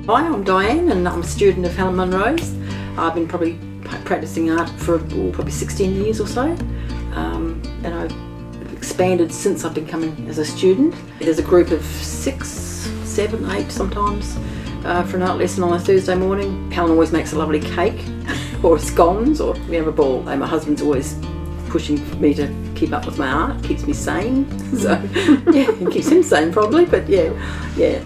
Hi, I'm Diane and I'm a student of Helen Munro's. I've been probably practicing art for probably 16 years or so, and I've expanded since I've been coming as a student. There's a group of 6, 7, 8 sometimes for an art lesson on a Thursday morning. Helen always makes a lovely cake or scones, or we have a ball. And my husband's always pushing me to keep up with my art, keeps me sane. So yeah, it keeps him sane probably, but yeah.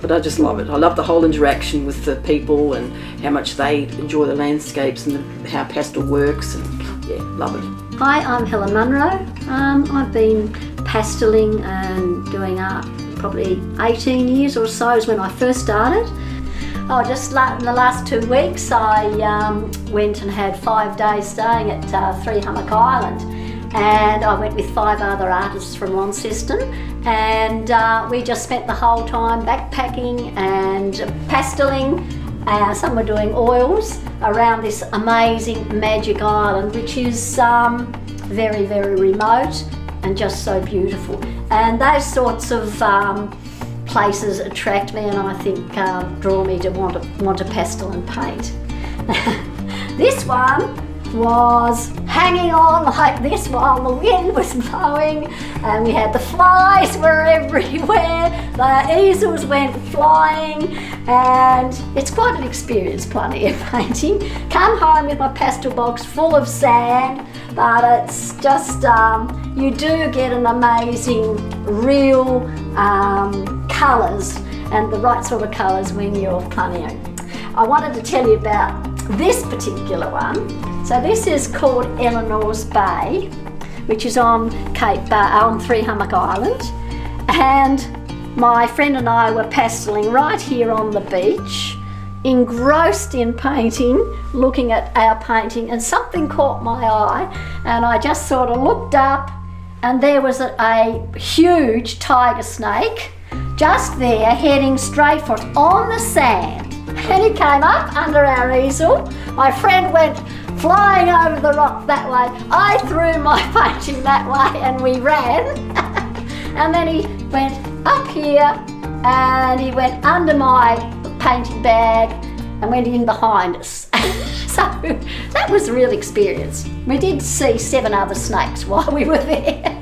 But I just love it. I love the whole interaction with the people and how much they enjoy the landscapes and how pastel works, and yeah, love it. Hi, I'm Helen Munro. I've been pasteling and doing art probably 18 years or so is when I first started. Just in the last 2 weeks I went and had 5 days staying at 3 Hummock Island, and I went with 5 other artists from Launceston, and we just spent the whole time backpacking and pasteling. Some were doing oils around this amazing magic island, which is very, very remote and just so beautiful. And those sorts of places attract me, and I think draw me to want to pastel and paint. This one was hanging on like this while the wind was blowing, and we had the flies were everywhere, the easels went flying, and it's quite an experience, plenty of painting. Come home with my pastel box full of sand, but it's just you do get an amazing real colours, and the right sort of colours when you're planning. I wanted to tell you about this particular one. So this is called Eleanor's Bay, which is on 3 Hummock Island, and my friend and I were pasteling right here on the beach, engrossed in painting, looking at our painting, and something caught my eye, and I just sort of looked up, and there was a huge tiger snake just there heading straight for us on the sand, and he came up under our easel. My friend went flying over the rock that way. I threw my painting that way and we ran. And then he went up here and he went under my painting bag and went in behind us. So that was a real experience. We did see 7 other snakes while we were there.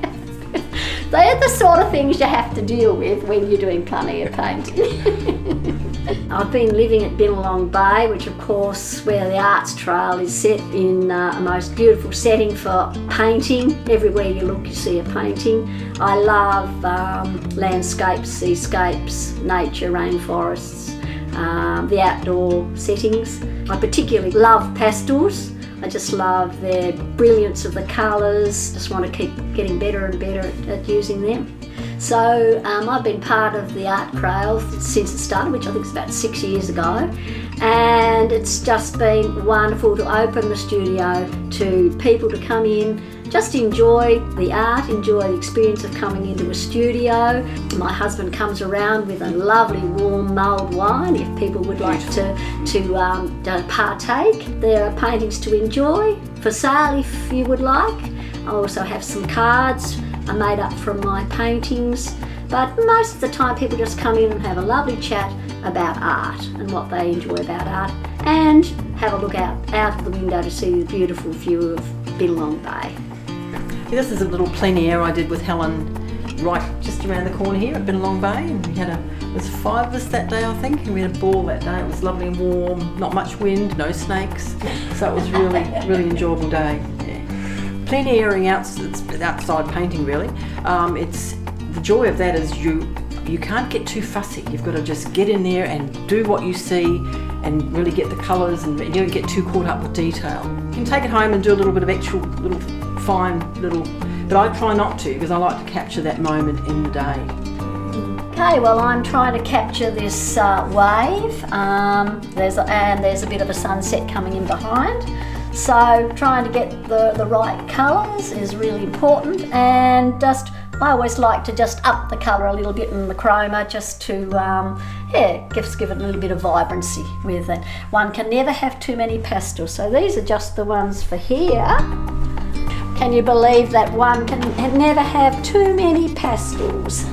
They're the sort of things you have to deal with when you're doing plenty of painting. I've been living at Binalong Bay, which of course where the Arts Trail is set in a most beautiful setting for painting. Everywhere you look you see a painting. I love landscapes, seascapes, nature, rainforests, the outdoor settings. I particularly love pastels. I just love the brilliance of the colours, just want to keep getting better and better at using them. So I've been part of the Art Trail since it started, which I think is about 6 years ago, and it's just been wonderful to open the studio to people to come in, just enjoy the art, enjoy the experience of coming into a studio. My husband comes around with a lovely warm mulled wine if people would like to partake. There are paintings to enjoy, for sale if you would like. I also have some cards are made up from my paintings, but most of the time people just come in and have a lovely chat about art and what they enjoy about art, and have a look out of the window to see the beautiful view of Binalong Bay. This is a little plein air I did with Helen right just around the corner here at Binalong Bay, and we had it was 5 of us that day I think, and we had a ball that day. It was lovely and warm, not much wind, no snakes, so it was really enjoyable day. Plein airing it's outside painting really. It's the joy of that is you can't get too fussy. You've got to just get in there and do what you see and really get the colours, and you don't get too caught up with detail. You can take it home and do a little bit of actual but I try not to, because I like to capture that moment in the day. Okay, well I'm trying to capture this wave. There's a bit of a sunset coming in behind. So trying to get the right colours is really important, and I always like to just up the colour a little bit in the chroma, just to give it a little bit of vibrancy with it. One can never have too many pastels, so these are just the ones for here. Can you believe that one can never have too many pastels?